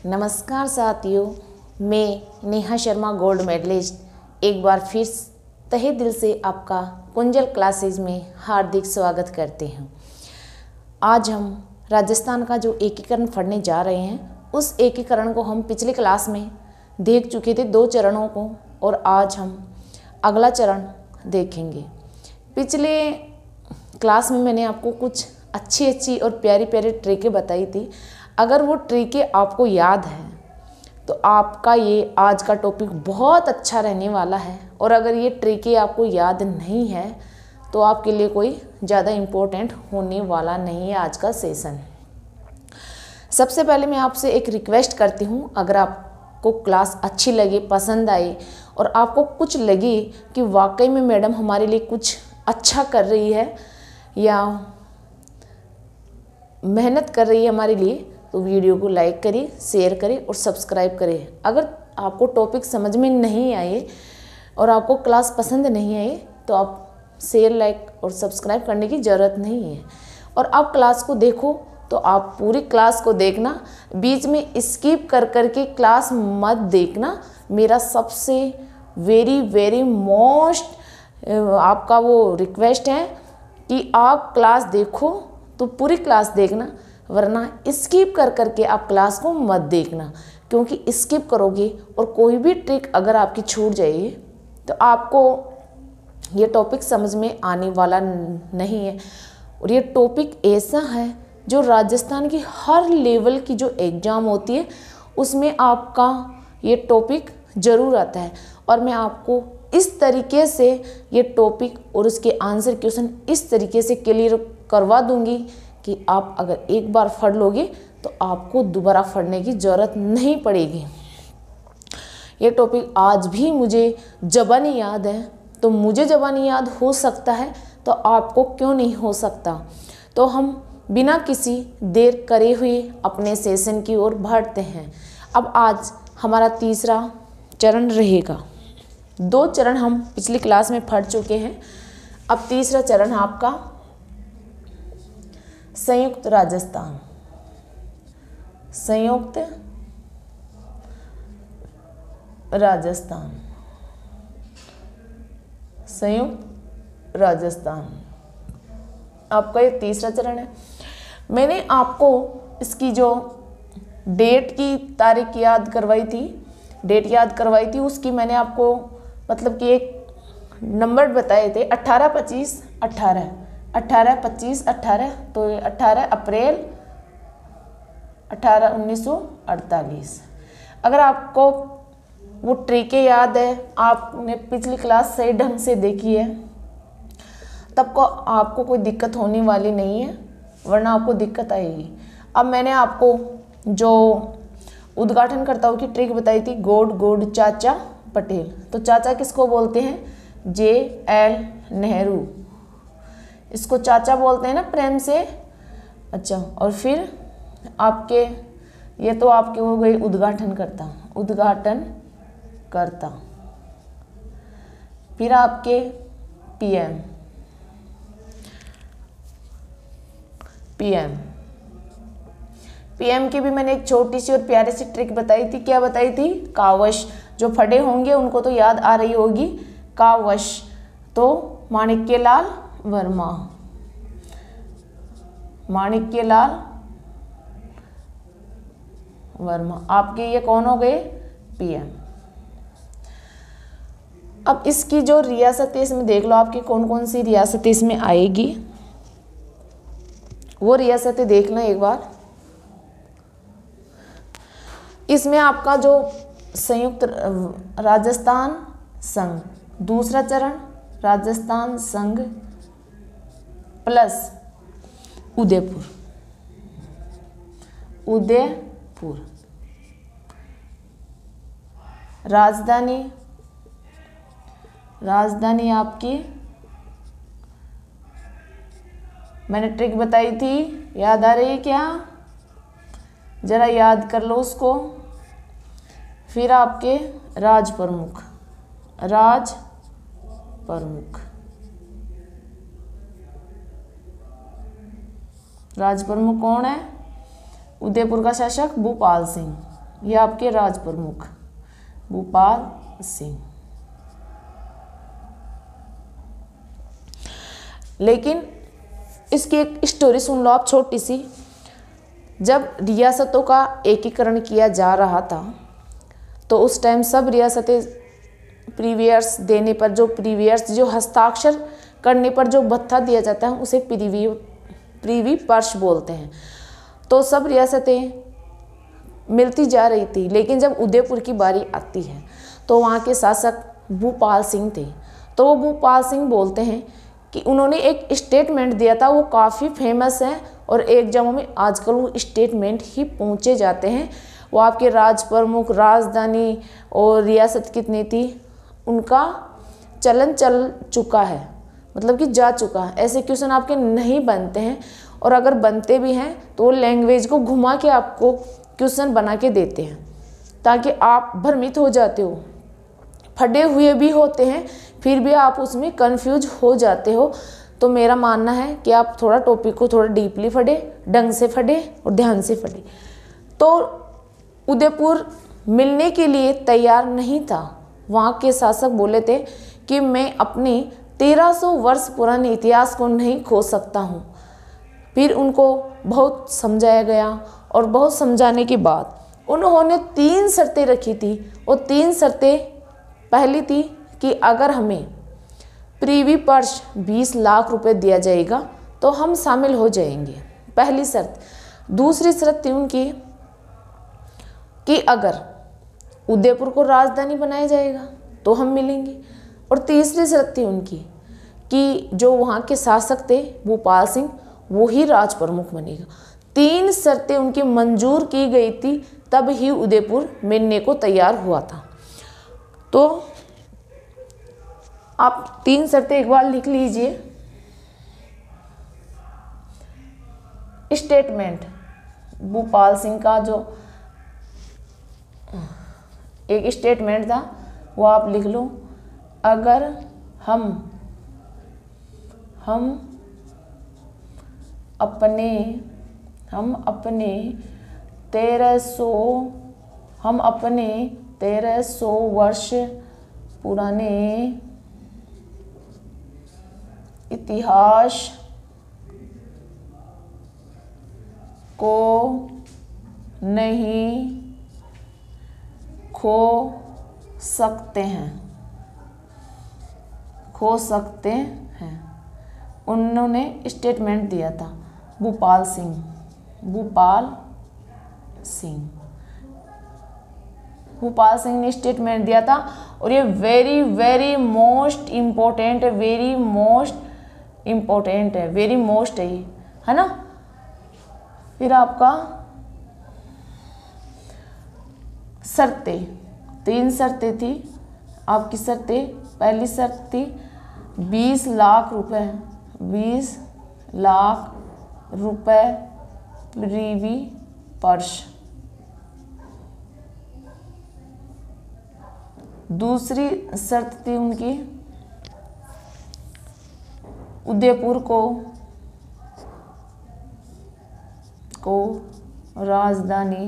नमस्कार साथियों, मैं नेहा शर्मा गोल्ड मेडलिस्ट एक बार फिर तहे दिल से आपका कुंजल क्लासेज में हार्दिक स्वागत करते हैं। आज हम राजस्थान का जो एकीकरण पढ़ने जा रहे हैं, उस एकीकरण को हम पिछली क्लास में देख चुके थे 2 चरणों को, और आज हम अगला चरण देखेंगे। पिछले क्लास में मैंने आपको कुछ अच्छी और प्यारी ट्रिकें बताई थी। अगर वो ट्रिकें आपको याद है तो आपका ये आज का टॉपिक बहुत अच्छा रहने वाला है, और अगर ये ट्रिकें आपको याद नहीं है तो आपके लिए कोई ज़्यादा इम्पोर्टेंट होने वाला नहीं है आज का सेशन। सबसे पहले मैं आपसे एक रिक्वेस्ट करती हूँ, अगर आपको क्लास अच्छी लगे, पसंद आए और आपको कुछ लगे कि वाकई में मैडम हमारे लिए कुछ अच्छा कर रही है या मेहनत कर रही है हमारे लिए, तो वीडियो को लाइक करिए, शेयर करें और सब्सक्राइब करें। अगर आपको टॉपिक समझ में नहीं आए और आपको क्लास पसंद नहीं आई तो आप शेयर, लाइक और सब्सक्राइब करने की ज़रूरत नहीं है। और आप क्लास को देखो तो आप पूरी क्लास को देखना, बीच में स्किप कर के क्लास मत देखना। मेरा सबसे वेरी मोस्ट आपका वो रिक्वेस्ट है कि आप क्लास देखो तो पूरी क्लास देखना, वरना स्किप कर के आप क्लास को मत देखना, क्योंकि स्किप करोगे और कोई भी ट्रिक अगर आपकी छूट जाएगी तो आपको ये टॉपिक समझ में आने वाला नहीं है। और ये टॉपिक ऐसा है जो राजस्थान की हर लेवल की जो एग्ज़ाम होती है उसमें आपका ये टॉपिक ज़रूर आता है, और मैं आपको इस तरीके से ये टॉपिक और उसके आंसर क्वेश्चन इस तरीके से क्लियर करवा दूंगी कि आप अगर एक बार पढ़ लोगे तो आपको दोबारा पढ़ने की ज़रूरत नहीं पड़ेगी। ये टॉपिक आज भी मुझे ज़बानी याद है, तो मुझे ज़बानी याद हो सकता है तो आपको क्यों नहीं हो सकता। तो हम बिना किसी देर करे हुए अपने सेशन की ओर बढ़ते हैं। अब आज हमारा तीसरा चरण रहेगा। 2 चरण हम पिछली क्लास में पढ़ चुके हैं। अब तीसरा चरण आपका संयुक्त राजस्थान। संयुक्त राजस्थान, संयुक्त राजस्थान आपका ये तीसरा चरण है। मैंने आपको इसकी जो डेट की तारीख याद करवाई थी, उसकी मैंने आपको मतलब कि एक नंबर बताए थे 18, 25, 18, 25, 18, तो 18 अप्रैल 1948। अगर आपको वो ट्रिकें याद है, आपने पिछली क्लास सही ढंग से देखी है, तब को आपको कोई दिक्कत होने वाली नहीं है, वरना आपको दिक्कत आएगी। अब मैंने आपको जो उद्घाटनकर्ताओं की ट्रिक बताई थी, गोड चाचा पटेल। तो चाचा किसको बोलते हैं? JL नेहरू, इसको चाचा बोलते हैं ना प्रेम से। अच्छा, और फिर आपके ये तो आपके हो गई उद्घाटन करता। फिर आपके PM की भी मैंने एक छोटी सी और प्यारी सी ट्रिक बताई थी। क्या बताई थी? कावश। जो फटे होंगे उनको तो याद आ रही होगी, कावश। तो माणिक्यलाल वर्मा आपके ये कौन हो गए? PM। अब इसकी जो रियासतें इसमें देख लो, आपकी कौन कौन सी रियासतें इसमें आएगी, वो रियासतें देखना एक बार। इसमें आपका जो संयुक्त राजस्थान संघ, दूसरा चरण राजस्थान संघ प्लस उदयपुर। राजधानी आपकी मैंने ट्रिक बताई थी, याद आ रही है क्या? जरा याद कर लो उसको। फिर आपके राज प्रमुख कौन है? उदयपुर का शासक भूपाल सिंह। ये आपके राज प्रमुख भूपाल सिंह। लेकिन इसकी एक स्टोरी सुन लो आप छोटी सी। जब रियासतों का एकीकरण किया जा रहा था तो उस टाइम सब रियासतें प्रीवियर्स देने पर जो हस्ताक्षर करने पर जो भत्ता दिया जाता है उसे प्रीवी पर्श बोलते हैं। तो सब रियासतें मिलती जा रही थी, लेकिन जब उदयपुर की बारी आती है तो वहाँ के शासक भूपाल सिंह थे। तो वो भूपाल सिंह बोलते हैं कि उन्होंने एक स्टेटमेंट दिया था, वो काफ़ी फेमस है और एग्जामों में आजकल वो स्टेटमेंट ही पूछे जाते हैं। वो आपके राज प्रमुख, राजधानी और रियासत कितनी थी उनका चलन चल चुका है, मतलब कि जा चुका है। ऐसे क्वेश्चन आपके नहीं बनते हैं, और अगर बनते भी हैं तो वो लैंग्वेज को घुमा के आपको क्वेश्चन बना के देते हैं, ताकि आप भ्रमित हो जाते हो, फटे हुए भी होते हैं फिर भी आप उसमें कंफ्यूज हो जाते हो। तो मेरा मानना है कि आप थोड़ा टॉपिक को थोड़ा डीपली पढ़े, ढंग से पढ़े और ध्यान से पढ़े। तो उदयपुर मिलने के लिए तैयार नहीं था। वहाँ के शासक बोले थे कि मैं अपने 1300 वर्ष पुराने इतिहास को नहीं खो सकता हूँ। फिर उनको बहुत समझाया गया और बहुत समझाने के बाद उन्होंने 3 शर्तें रखी थी। और 3 शर्तें पहली थी कि अगर हमें प्रीवी पर्श 20 लाख रुपए दिया जाएगा तो हम शामिल हो जाएंगे, पहली शर्त। दूसरी शर्त थी उनकी कि अगर उदयपुर को राजधानी बनाया जाएगा तो हम मिलेंगे। और तीसरी शर्त थी उनकी कि जो वहाँ के शासक थे भूपाल सिंह, वो ही राज प्रमुख बनेगा। 3 शर्तें उनकी मंजूर की गई थी, तब ही उदयपुर मिलने को तैयार हुआ था। तो आप 3 शर्तें एक बार लिख लीजिए। स्टेटमेंट भूपाल सिंह का जो एक स्टेटमेंट था वो आप लिख लो। अगर हम अपने 1300 वर्ष पुराने इतिहास को नहीं खो सकते हैं। उन्होंने स्टेटमेंट दिया था भूपाल सिंह ने स्टेटमेंट दिया था। और ये वेरी मोस्ट इम्पोर्टेंट है ये, है ना। फिर आपका शर्तें, 3 शर्तें थी आपकी शर्तें। पहली शर्त थी 20 लाख रुपए प्रीवी पर्श। दूसरी शर्त थी उनकी उदयपुर को राजधानी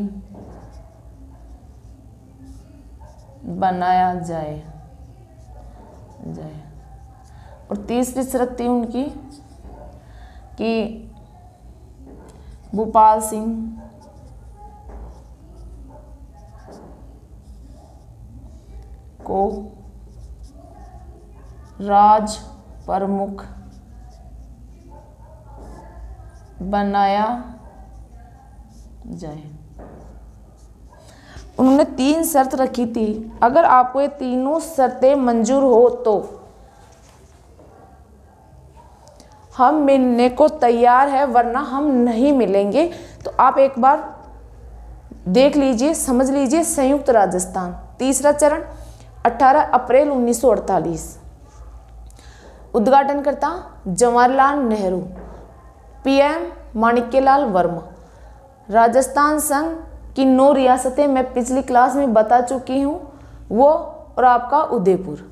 बनाया जाए। और तीसरी शर्त थी उनकी कि भूपाल सिंह को राज प्रमुख बनाया जाए। उन्होंने 3 शर्त रखी थी। अगर आपको ये तीनों शर्तें मंजूर हो तो हम मिलने को तैयार है, वरना हम नहीं मिलेंगे। तो आप एक बार देख लीजिए, समझ लीजिए। संयुक्त राजस्थान, तीसरा चरण 18 अप्रैल 1948। उद्घाटनकर्ता जवाहरलाल नेहरू, पीएम माणिक्यलाल वर्मा। राजस्थान संघ की 9 रियासतें मैं पिछली क्लास में बता चुकी हूँ, वो और आपका उदयपुर।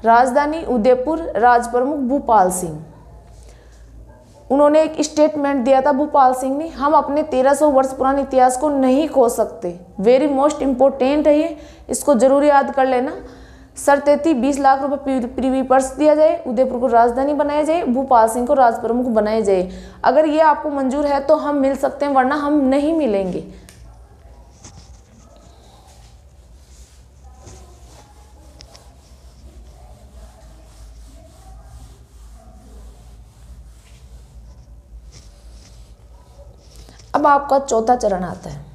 राजधानी उदयपुर, राज प्रमुख भूपाल सिंह। उन्होंने एक स्टेटमेंट दिया था भूपाल सिंह ने, हम अपने 1300 वर्ष पुराने इतिहास को नहीं खो सकते। वेरी मोस्ट इम्पोर्टेंट है ये, इसको जरूर याद कर लेना। शर्त थी 20 लाख रुपए पृथ्वी पर्स दिया जाए, उदयपुर को राजधानी बनाया जाए, भूपाल सिंह को राज प्रमुख बनाया जाए। अगर ये आपको मंजूर है तो हम मिल सकते हैं, वरना हम नहीं मिलेंगे। अब आपका चौथा चरण आता है।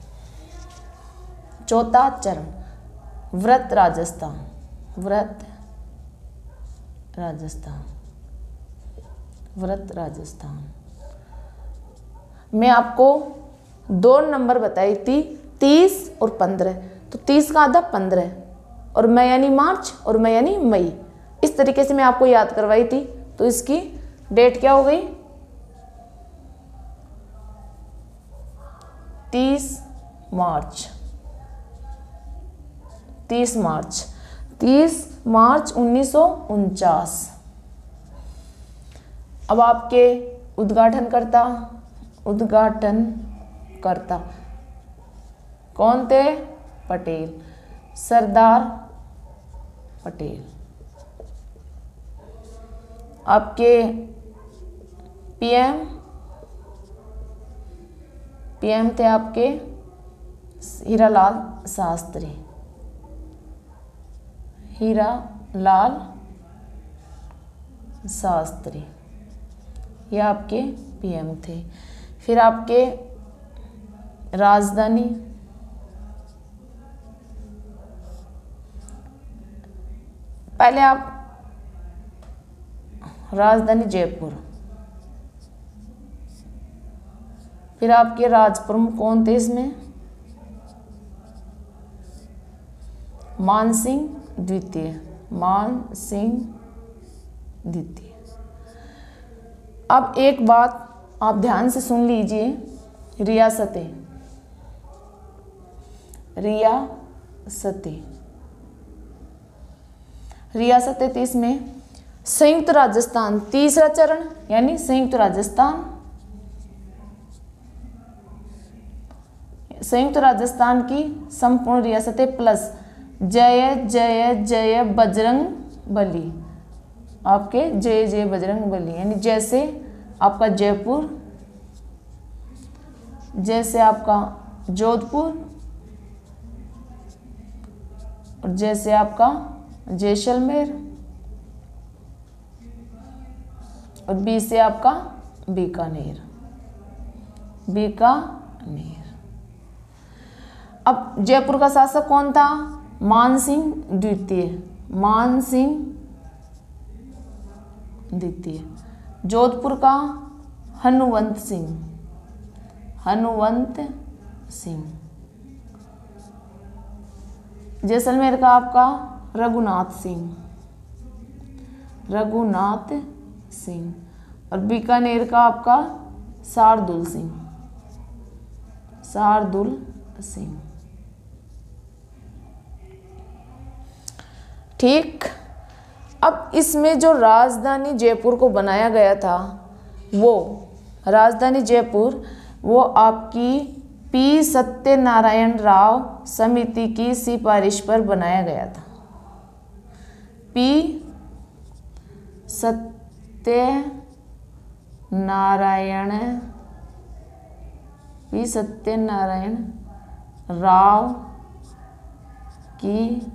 चौथा चरण व्रत राजस्थान। व्रत राजस्थान, व्रत राजस्थान। मैं आपको 2 नंबर बताई थी, 30 और 15। तो 30 का आधा 15 और मैं यानी मार्च और मैं यानी मई, इस तरीके से मैं आपको याद करवाई थी। तो इसकी डेट क्या हो गई? 30 मार्च। 30 मार्च 1949। अब आपके उद्घाटन करता कौन थे? पटेल, सरदार पटेल। आपके पीएम थे आपके हीरालाल शास्त्री। हीरालाल शास्त्री ये आपके पीएम थे। फिर आपके राजधानी, पहले आप राजधानी जयपुर। फिर आपके राजप्रमुख कौन थे इसमें? मानसिंह द्वितीय। अब एक बात आप ध्यान से सुन लीजिए, रियासतें थी इसमें। संयुक्त राजस्थान तीसरा चरण, यानी संयुक्त राजस्थान की संपूर्ण रियासतें प्लस जय जय जय बजरंग बली। आपके जय जय बजरंग बली, यानी जैसे आपका जयपुर, जैसे आपका जोधपुर और जैसे आपका जैसलमेर और बी से आपका बीकानेर। अब जयपुर का शासक कौन था? मानसिंह द्वितीय। जोधपुर का हनुवंत सिंह। जैसलमेर का आपका रघुनाथ सिंह और बीकानेर का आपका शार्दुल सिंह। ठीक। अब इसमें जो राजधानी जयपुर को बनाया गया था, वो राजधानी जयपुर वो आपकी पी सत्यनारायण राव समिति की सिफारिश पर बनाया गया था। पी सत्यनारायण राव की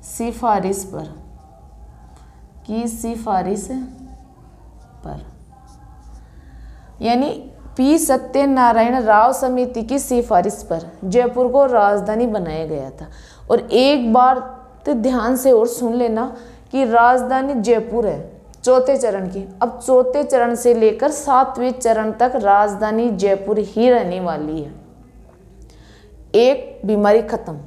सिफारिश पर यानी पी सत्यनारायण राव समिति की सिफारिश पर जयपुर को राजधानी बनाया गया था। और एक बार तो ध्यान से और सुन लेना कि राजधानी जयपुर है चौथे चरण की। अब चौथे चरण से लेकर 7वें चरण तक राजधानी जयपुर ही रहने वाली है। एक बीमारी खत्म।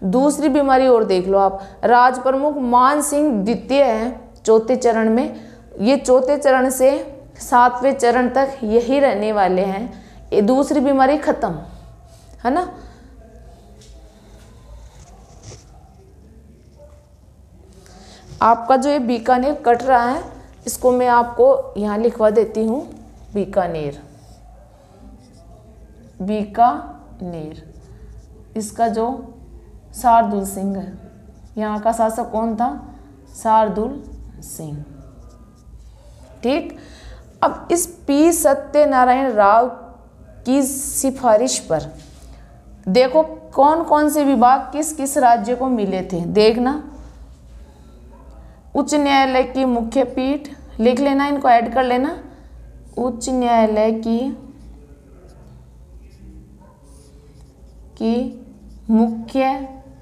दूसरी बीमारी और देख लो आप, राज प्रमुख मान सिंह द्वितीय है चौथे चरण में। ये चौथे चरण से 7वें चरण तक यही रहने वाले हैं। ये दूसरी बीमारी खत्म है ना। आपका जो ये बीकानेर कट रहा है, इसको मैं आपको यहाँ लिखवा देती हूँ, बीकानेर। बीकानेर, इसका जो शार्दुल सिंह है, यहाँ का शासक कौन था? शार्दुल सिंह। ठीक। अब इस पी सत्यनारायण राव की सिफारिश पर देखो कौन कौन से विभाग किस किस राज्य को मिले थे। देखना, उच्च न्यायालय की मुख्य पीठ, लिख लेना, इनको ऐड कर लेना। उच्च न्यायालय की मुख्य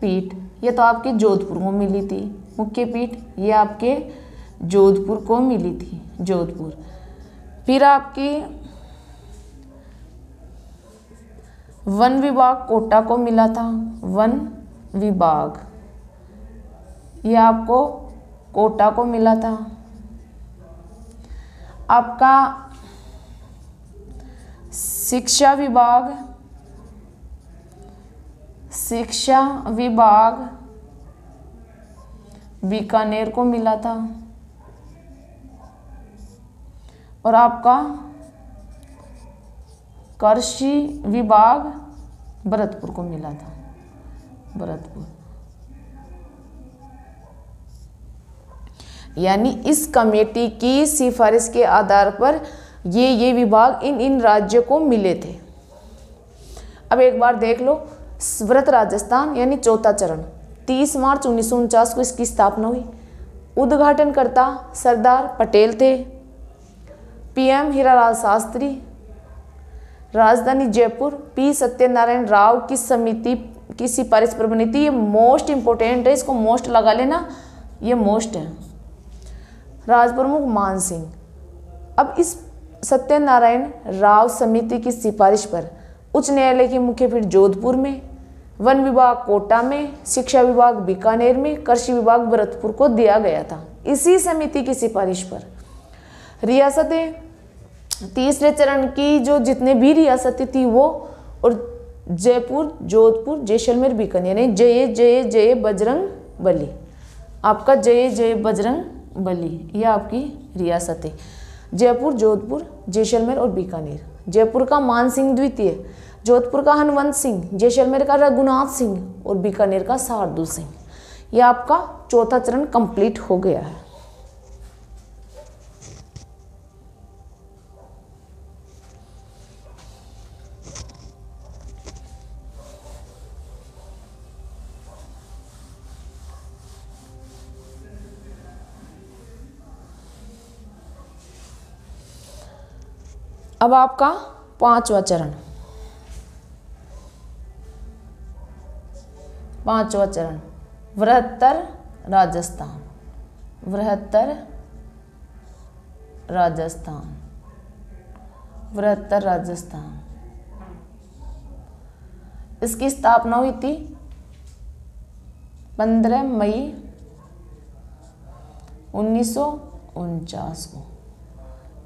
पीठ, ये तो आपके जोधपुर को मिली थी। मुख्य पीठ ये आपके जोधपुर को मिली थी, जोधपुर। फिर आपकी वन विभाग कोटा को मिला था। वन विभाग ये आपको कोटा को मिला था। आपका शिक्षा विभाग, शिक्षा विभाग बीकानेर को मिला था। और आपका कृषि विभाग भरतपुर को मिला था, भरतपुर। यानी इस कमेटी की सिफारिश के आधार पर ये विभाग इन राज्यों को मिले थे। अब एक बार देख लो, वृहत राजस्थान यानी चौथा चरण, 30 मार्च 1949 को इसकी स्थापना हुई। उद्घाटनकर्ता सरदार पटेल थे। पीएम हीरालाल शास्त्री। राजधानी जयपुर पी सत्यनारायण राव की समिति की सिफारिश पर बनी थी। ये मोस्ट इंपोर्टेंट है, इसको मोस्ट लगा लेना, ये मोस्ट है। राजप्रमुख मान सिंह। अब इस सत्यनारायण राव समिति की सिफारिश पर उच्च न्यायालय की मुख्य पीठ जोधपुर में, वन विभाग कोटा में, शिक्षा विभाग बीकानेर में, कृषि विभाग भरतपुर को दिया गया था। इसी समिति की सिफारिश पर रियासतें, तीसरे चरण की जो जितने भी रियासतें थी वो, और जयपुर, जोधपुर, जैसलमेर, बीकानेर, यानी जय जय जय बजरंग बली। आपका जय जय बजरंग बली, ये आपकी रियासतें, जयपुर, जोधपुर, जैसलमेर और बीकानेर। जयपुर का मान सिंह द्वितीय, जोधपुर का हनुमंत सिंह, जैसलमेर का रघुनाथ सिंह और बीकानेर का शार्दुल सिंह। यह आपका चौथा चरण कंप्लीट हो गया है। अब आपका पांचवा चरण, पांचवा चरण बृहत्तर राजस्थान, बृहत्तर राजस्थान, बृहत्तर राजस्थान। इसकी स्थापना हुई थी 15 मई 1949 को,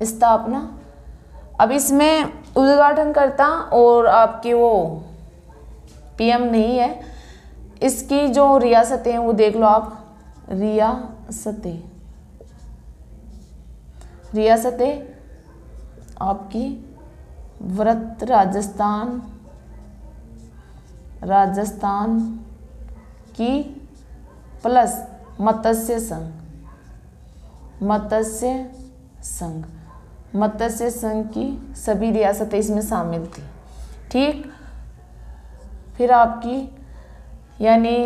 स्थापना। अब इसमें उद्घाटनकर्ता और आपकी वो पीएम नहीं है। इसकी जो रियासतें हैं वो देख लो आप, रियासतें, रियासतें आपकी वृहत्तर राजस्थान, राजस्थान की प्लस मत्स्य संघ, मत्स्य संघ, मत्स्य संघ की सभी रियासतें इसमें शामिल थी। ठीक। फिर आपकी यानी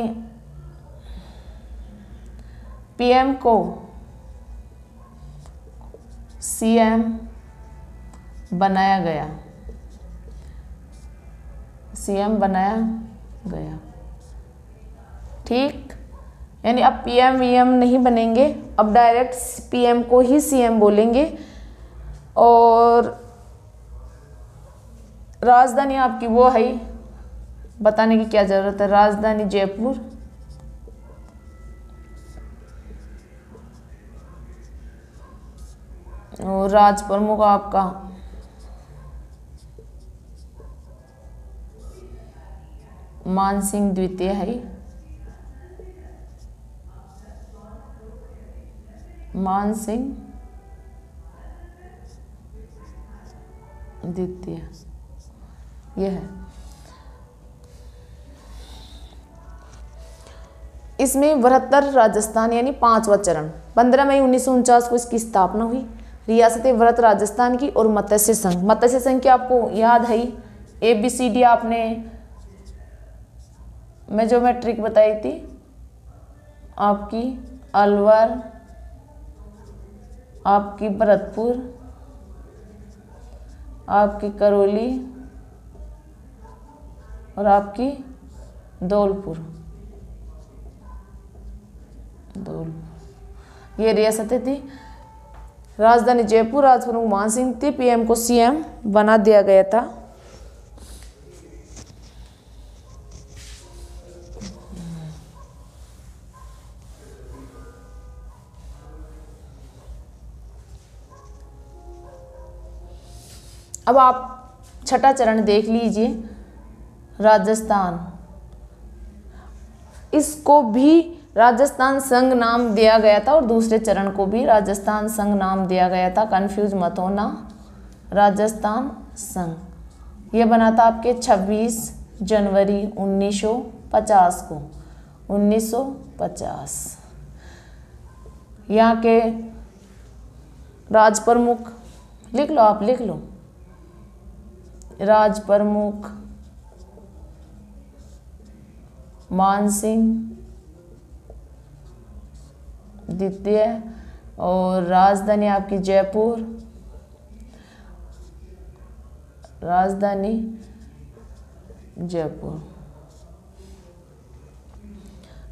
पीएम को सीएम बनाया गया, सीएम बनाया गया। ठीक। यानी अब पीएम वीएम नहीं बनेंगे, अब डायरेक्ट पीएम को ही सीएम बोलेंगे। और राजधानी आपकी वो है, बताने की क्या जरूरत है, राजधानी जयपुर। और राज प्रमुख आपका मान सिंह द्वितीय है, मान सिंह द्वितीय, यह है। इसमें वृहत्तर राजस्थान यानी 5वां चरण। 15 मई 1949 को इसकी स्थापना हुई। रियासत वृहत राजस्थान की और मत्स्य संघ। मत्स्य संघ की आपको याद है ही, ABCD आपने मैं जो मैट्रिक बताई थी आपकी अलवर, आपकी भरतपुर, आपकी करौली और आपकी धौलपुर। ये रियासतें थी। राजधानी जयपुर, राजप्रमुख मान सिंह थी। PM को CM बना दिया गया था। अब आप छठा चरण देख लीजिए, राजस्थान। इसको भी राजस्थान संघ नाम दिया गया था और दूसरे चरण को भी राजस्थान संघ नाम दिया गया था। कंफ्यूज मत होना, राजस्थान संघ। यह बना था आपके 26 जनवरी 1950 को, 1950। यहाँ के राज प्रमुख लिख लो, आप लिख लो। राज प्रमुख मान सिंह द्वितीय और राजधानी आपकी जयपुर, राजधानी जयपुर।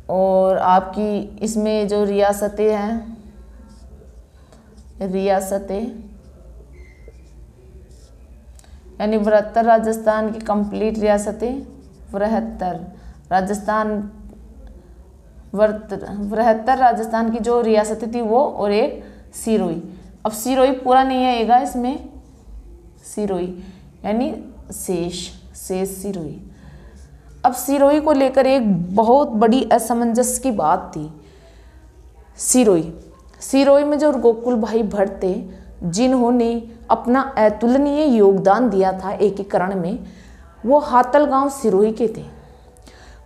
और आपकी इसमें जो रियासतें हैं, रियासतें यानी वृहत्तर राजस्थान की कंप्लीट रियासतें, वृहत्तर राजस्थान, वृहत्तर राजस्थान की जो रियासतें थी वो, और एक सिरोही। अब सिरोही पूरा नहीं आएगा इसमें, सिरोही यानी शेष सिरोही। अब सिरोही को लेकर एक बहुत बड़ी असमंजस की बात थी। सिरोही में जो गोकुल भाई भट्ट थे, जिन्होंने अपना अतुलनीय योगदान दिया था एकीकरण में, वो हातल गांव सिरोही के थे।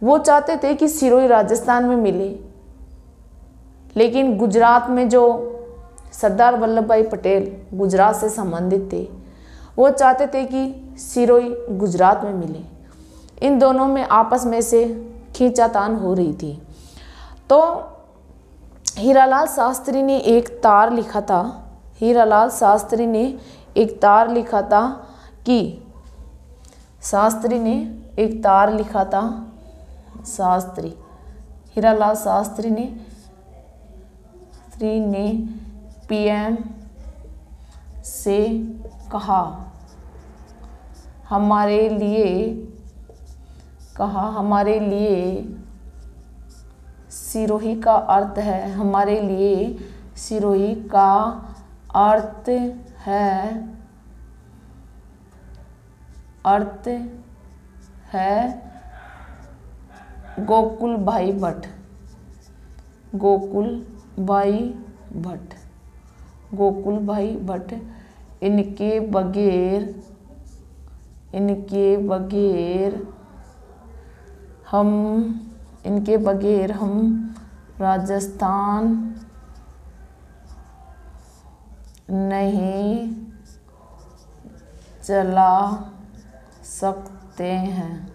वो चाहते थे कि सिरोही राजस्थान में मिले, लेकिन गुजरात में जो सरदार वल्लभ भाई पटेल गुजरात से संबंधित थे, वो चाहते थे कि सिरोही गुजरात में मिले। इन दोनों में आपस में से खींचातान हो रही थी। तो हीरालाल शास्त्री ने एक तार लिखा था, हीरालाल शास्त्री ने एक तार लिखा था कि हीरालाल शास्त्री ने PM से कहा, हमारे लिए सिरोही का अर्थ है, हमारे लिए सिरोही का अर्थ है गोकुल भाई भट्ट, गोकुल भाई भट्ट। इनके बगैर हम राजस्थान नहीं चला सकते हैं,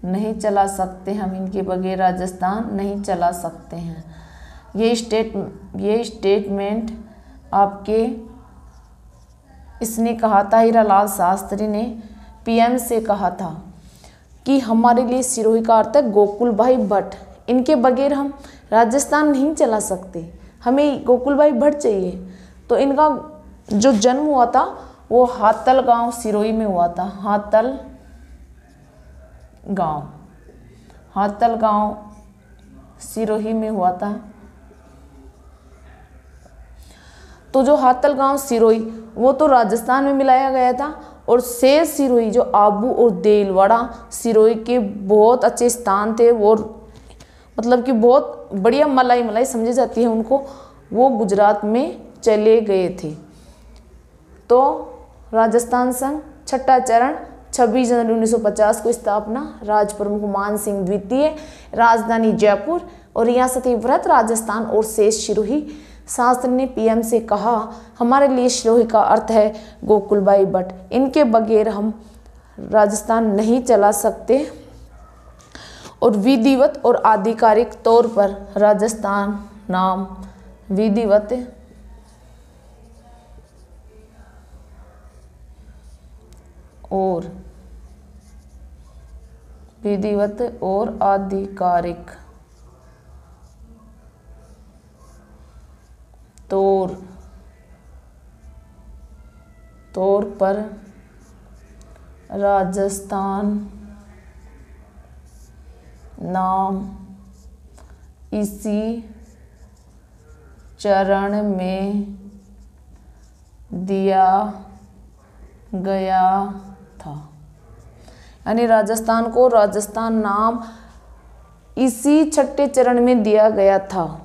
नहीं चला सकते हम, इनके बगैर राजस्थान नहीं चला सकते हैं। ये स्टेटमेंट आपके इसने कहा था, हीरालाल शास्त्री ने PM से कहा था कि हमारे लिए सिरोही का अर्थ है गोकुल भाई भट्ट, इनके बगैर हम राजस्थान नहीं चला सकते, हमें गोकुल भाई भट्ट चाहिए। तो इनका जो जन्म हुआ था वो हातल गांव सिरोही में हुआ था, हातल गांव सिरोही में हुआ था। तो जो हातल गांव सिरोही वो तो राजस्थान में मिलाया गया था, और शेष सिरोही जो आबू और देलवाड़ा सिरोही के बहुत अच्छे स्थान थे, वो मतलब कि बहुत बढ़िया मलाई समझी जाती है उनको, वो गुजरात में चले गए थे। तो राजस्थान संघ छठा चरण 26 जनवरी 1950 को स्थापना, राज प्रमुख मान सिंह द्वितीय, राजधानी जयपुर और रियासती व्रत राजस्थान और शेष सिरोही। शास्त्री ने पीएम से कहा, हमारे लिए सिरोही का अर्थ है गोकुलबाई भट्ट, इनके बगैर हम राजस्थान नहीं चला सकते और विधिवत और आधिकारिक तौर पर राजस्थान नाम विधिवत और आधिकारिक तौर पर राजस्थान नाम इसी चरण में दिया गया था। यानी राजस्थान को राजस्थान नाम इसी छठे चरण में दिया गया था।